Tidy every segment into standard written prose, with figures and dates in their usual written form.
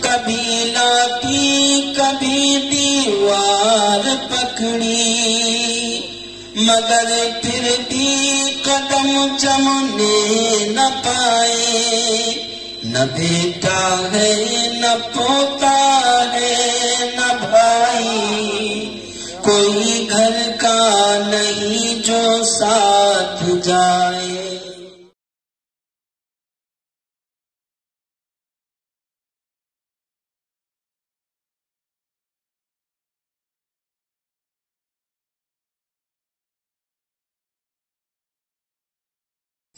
کبھی لاٹھی کبھی دیوار پکڑی، مگر پھر بھی قدم چمنے نہ پائے، نہ بیٹا ہے نہ پوتا ہے نہ بھائی، کوئی گھر کا نہیں جو ساتھ جائے۔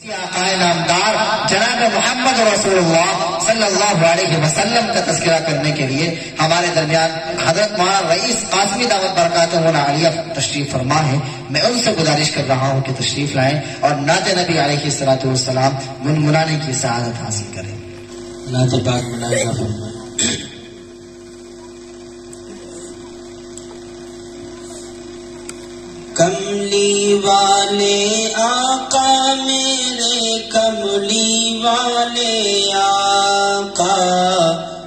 آقائے نامدار جناب محمد رسول اللہ صلی اللہ علیہ وسلم کا تذکرہ کرنے کے لیے ہمارے درمیان حضرت مولانا رئیس قاسمی دعوت برکاتہ عالیہ تشریف فرما ہے۔ میں ان سے گزارش کر رہا ہوں کہ تشریف لائیں اور نعت نبی علیہ الصلوۃ والسلام گنگنانے کی سعادت حاصل کریں۔ نعت پاک ملاحظہ فرمائیں۔ کملی والے آقا میرے کملی والے آقا،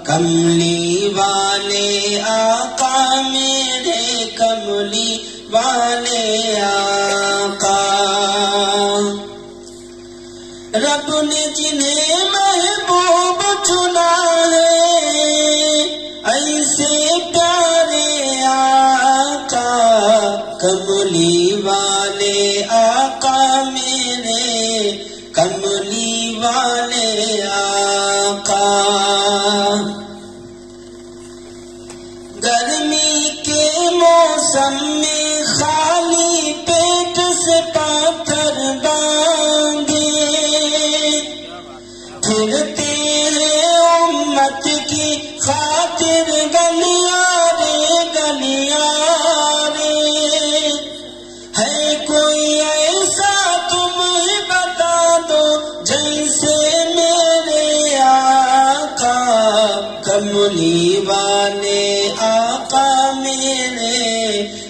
کملی والے آقا میرے کملی والے آقا، رب نے جنہیں محبوب چنا ہے ایسے پیارے آقا، کملی والے آقا میرے کملی والے آقا، گرمی کے موسم میں خالی پیٹ سے پاتھر باندھے پھرتے ہیں امت کی خاطر گلیاں رے گلیاں رے، ہے کوئی ایسا تم بتا دو جیسے میرے آقا، کملی والے آقا میرے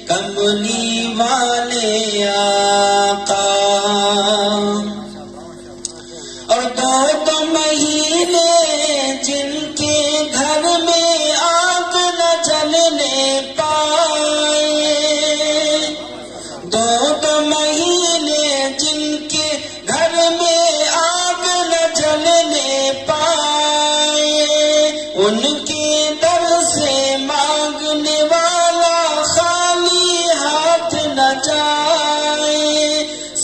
کملی والے آقا، اور دو مہینے جن کے گھر میں آگ نہ جلنے پائے، دو مہینے جن کے گھر میں آگ نہ جلنے پائے، ان کے در سے مانگنے والا خالی ہاتھ نہ جائے،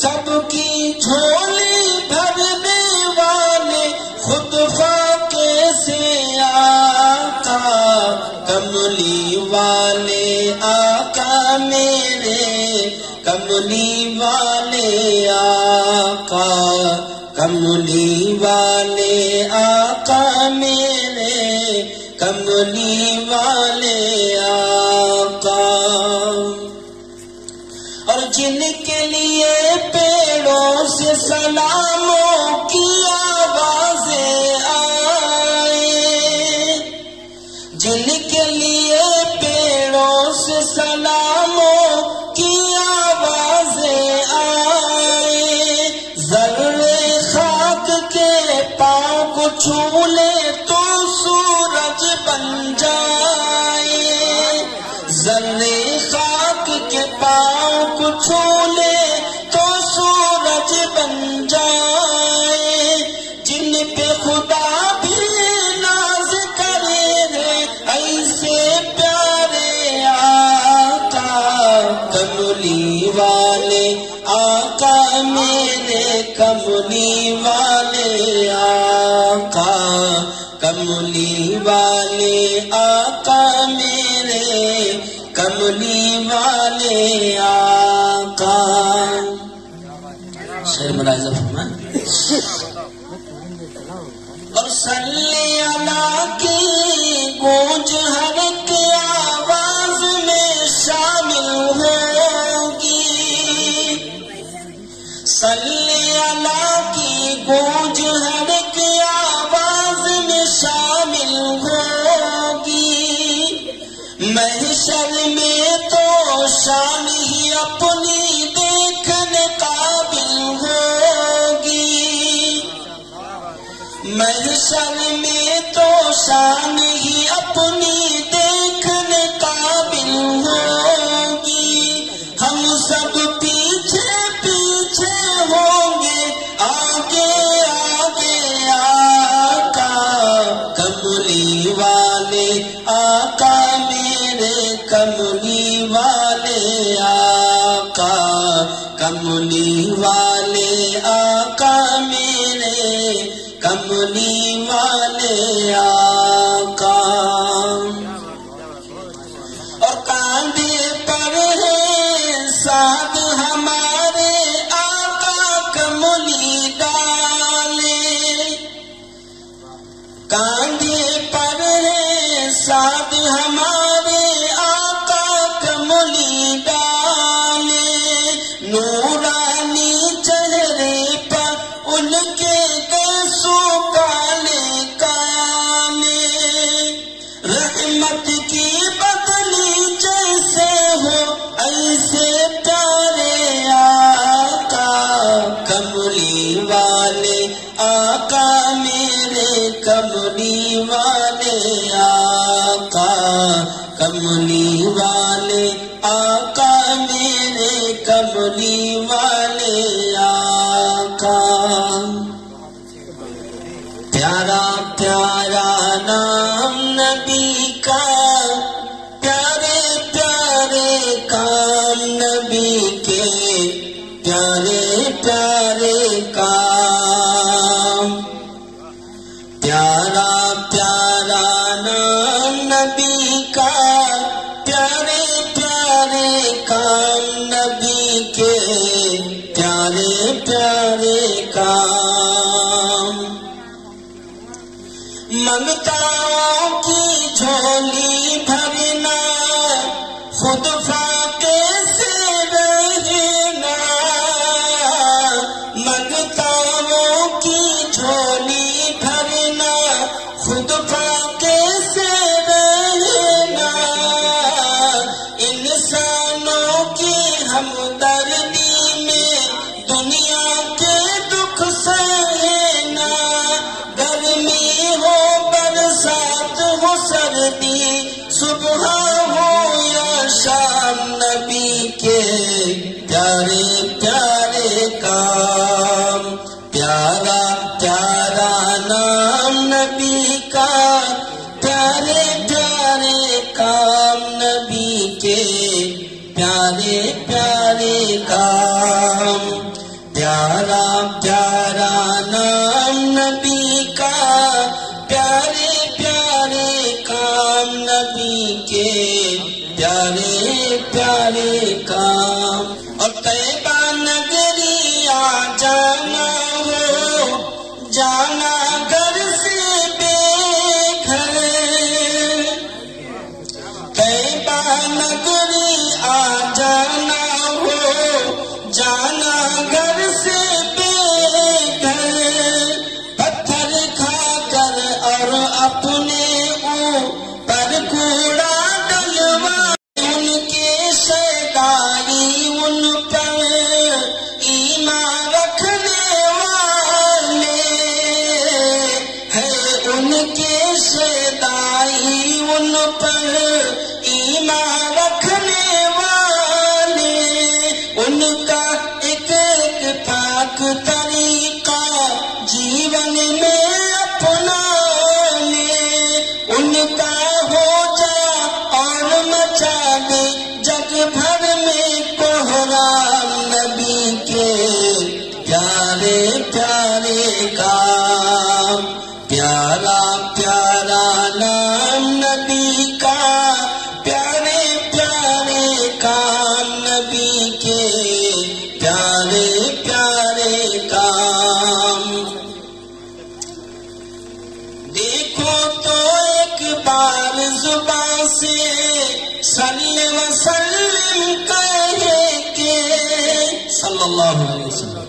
سب کی جھولی بھرنے والے خود فاقے سے آقا، کملی والے آقا میرے کملی والے آقا، کملی والے آقا میرے کملی والے آقا، اور جن کے لیے پیڑوں سے سلاموں کی آوازیں آئے، جن کے لیے پیڑوں سے سلاموں کی آوازیں آئے، ذرے خاک کے پاؤں کو چھو لے تو سورج بن جائے، ذرے خاک کے پاؤں کو چھو لے تو سورج بن جائے، جن پہ خدا بھی ناز کرے ہے ایسے پیارے آقا، کملی والے آقا میرے کملی والے آقا، کملی والے آقا میرے کملی والے آقا، شعر ملاحظہ فرمائیں۔ اور صلی اللہ کی گونج ہر ایک آواز میں شامل ہوگی، صلی اللہ کی گونج ہر ایک آواز میں شامل ہوگی، محشر میں تو شان ہی اپنی دیکھنے قابل ہوگی، محشر میں تو شان ہی اپنی دیکھنے قابل ہوگی، ہم سب پیچھے پیچھے ہوں گے، آگے آگے آقا کملی والے، آقا میرے کملی والے آقا، کملی والے آقا میرے کملی والے آقا۔ اور کاندھے پر ہے ساتھ ہمارے آقا کملی ڈالے، کاندھے پر ہے ساتھ ہمارے آقا کملی ڈالے، نورانی چہرے پر ان کے گیسو کالے کالے، رحمت کی بدلی جیسے ہو ایسے پیارے آقا کملی والے آقا میرے کملی والے آقا، کملی والے آقا میرے کملی والے آقا۔ پیارا پیارا نام نبی کا، پیارے پیارے کام نبی کے، پیارے پیارے کام، پیارا پیارا نام نبی کا، پیارے پیارے کام نبی کے، پیارے پیارے کام، منگتاؤں کی جھولی بھرنا، خود فاقے سے رہنا، منگتاؤں کی جھولی بھرنا، خود فاقے سے رہنا، انسانوں کی ہمدردی میں دنیا کے دکھ سہنا، گرمی ہو برسات ہو سردی، صبح ہو یا شام نبی کے پیارے پیارے کام، پیارا پیارا نام نبی کا، پیارے پیارے کام نبی کے، پیارے پیارے کام، پیارا پیارا نام نبی کا، پیارے پیارے کام نبی کے، پیارے پیارے کام۔ اور طیبہ نگری آ جانا ہو، جانا گھر سے بے گھر، طیبہ نگری آ جانا ہو، جانا گھر سے بے گھر، پتھر کھا کر اور اپنے اوپر کوڑا ڈلوا، ان کے شیدائی ان پر ایمان رکھنے والے ہے، ان کے شیدائی ان پر ایمان رکھنے والے، ان کا ایک ایک پاک طریقہ جیون میں اپنانے، ان کا ہو جا اور مچا دے جگ بھر میں کوہرام نبی کے پیارے پیارے کام، پیارا پیارا نام نبی کا، پیارے پیارے کام نبی کے، پیارے پیارے کام۔ دیکھو تو ایک بار زبان سے صلی وسلم کہے کہ صلی اللہ علیہ وسلم،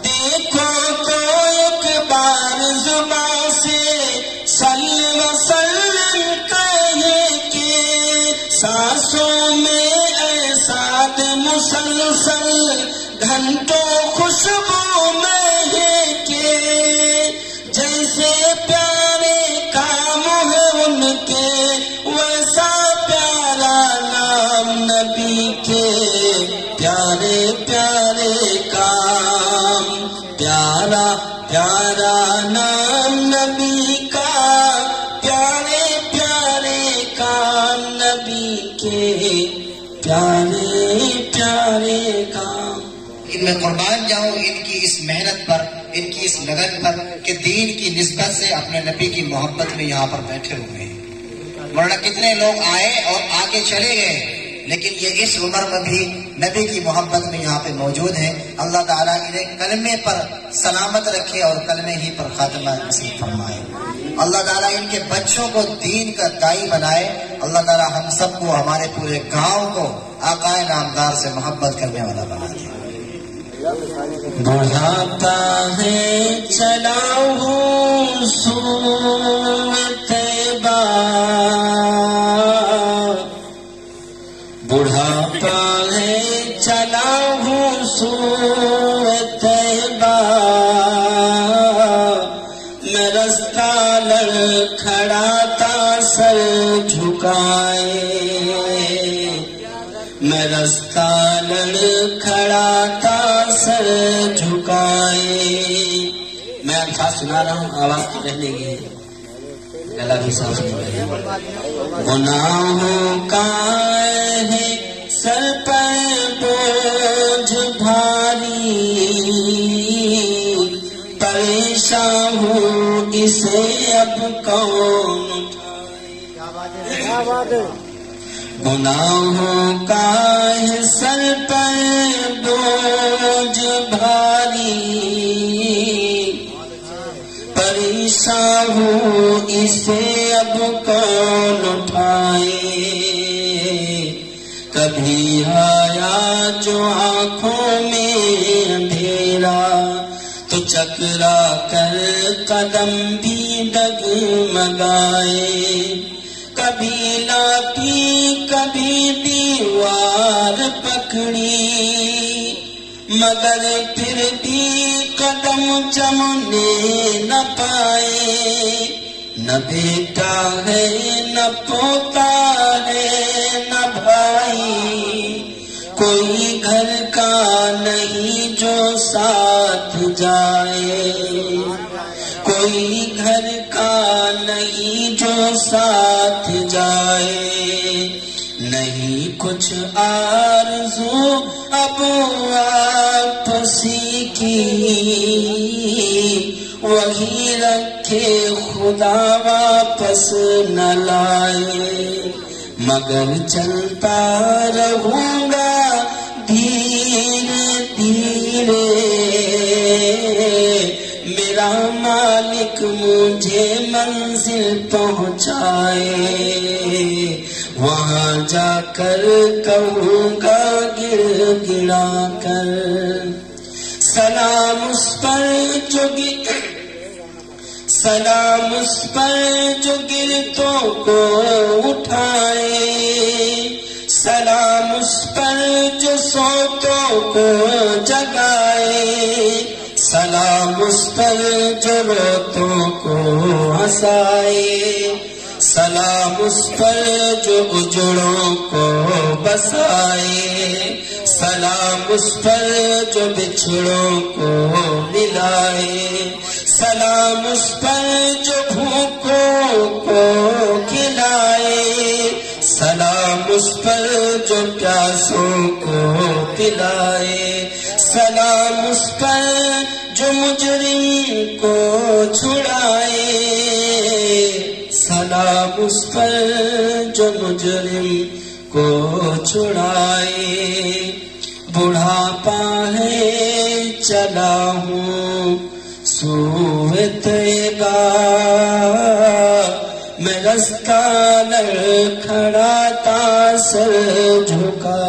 دیکھو تو ایک بار زبان سے صلی وسلم کہے کہ سانسوں میں احساس مسلسل گھنٹوں خوشبو مہکے، جیسے پیارے کام ہے ان کے ویسا پیارا نام نبی کے پیارے پیارے کام پیارا پیارا نام نبی کا پیارے پیارے کام نبی کے پیارے پیارے کام. ان میں قربان جاؤں ان کی اس محنت پر، ان کی اس لگن پر کہ دین کی نسبت سے اپنے نبی کی محبت میں یہاں پر بیٹھے ہوئے ہیں. ورنہ کتنے لوگ آئے اور آگے چلے گئے، لیکن یہ اس عمر میں بھی نبی کی محبت میں یہاں پہ موجود ہیں. اللہ تعالیٰ انہیں کلمے پر سلامت رکھے اور کلمے ہی پر خاتمہ نصیب فرمائے. اللہ تعالیٰ ان کے بچوں کو دین کا دائی بنائے. اللہ تعالیٰ ہم سب کو، ہمارے پورے گاؤں کو آقا نامدار سے محبت کرنے والا بنا دے. بڑھاپا ہے چلا ہوں سوئے طیبہ، بڑھاپا ہے چلا ہوں سوئے طیبہ، میں رستہ لڑکھڑاتا سر جھکائے، میں رستہ لڑکھڑاتا سر جھکائے. میں الفاظ سنا رہا ہوں، آواز تو رہنے کی گلا بھی صاف نہیں رہے. گناہوں کا ہے سر پر بوجھ بھاری، پریشان ہوں اسے اب کون اٹھائے. گناہوں کا ہے سر پر بوجھ بھاری، پریشان ہوں اسے اب کون اٹھائے. کبھی آیا جو آنکھوں میں اندھیرا، تو چکرا کر قدم بھی ڈگمگائے. کبھی لاٹھی کبھی دیوار پکڑی، مگر پھر بھی قدم جمنے نہ پائے. نہ بیٹا ہے نہ پوتا ہے نہ بھائی، کوئی گھر کا نہیں جو ساتھ جائے، کوئی گھر کا نہیں جو ساتھ جائے. نہیں کچھ آرزو اب آپسی کی، وہی رکھے خدا واپس نہ لائے. مگر چلتا رہوں گا دھیرے دھیرے، میرا مالک مجھے منزل پہنچائے. وہاں جا کر کہوں گا گر گڑا کر، سلام اس پر جو سلام اس پر جو گرتوں کو اٹھائے، سلام اس پر جو سوتوں کو جگائے، سلام اس پر جو روتوں کو ہنسائے، سلام اس پر جو اجڑوں کو بسائے، سلام اس پر جو بچھڑوں کو ملائے، سلام اس پر جو بھوکوں کو کھلائے، سلام اس پر جو پیاسوں کو پلائے، سلام اس پر جو مجرم کو چھڑائے، سلام اس پر جو مجرم کو چھڑائے. بڑھاپا ہے چلا ہوں سوئے طیبہ، میں رستہ لڑکھڑاتا سر جھکا.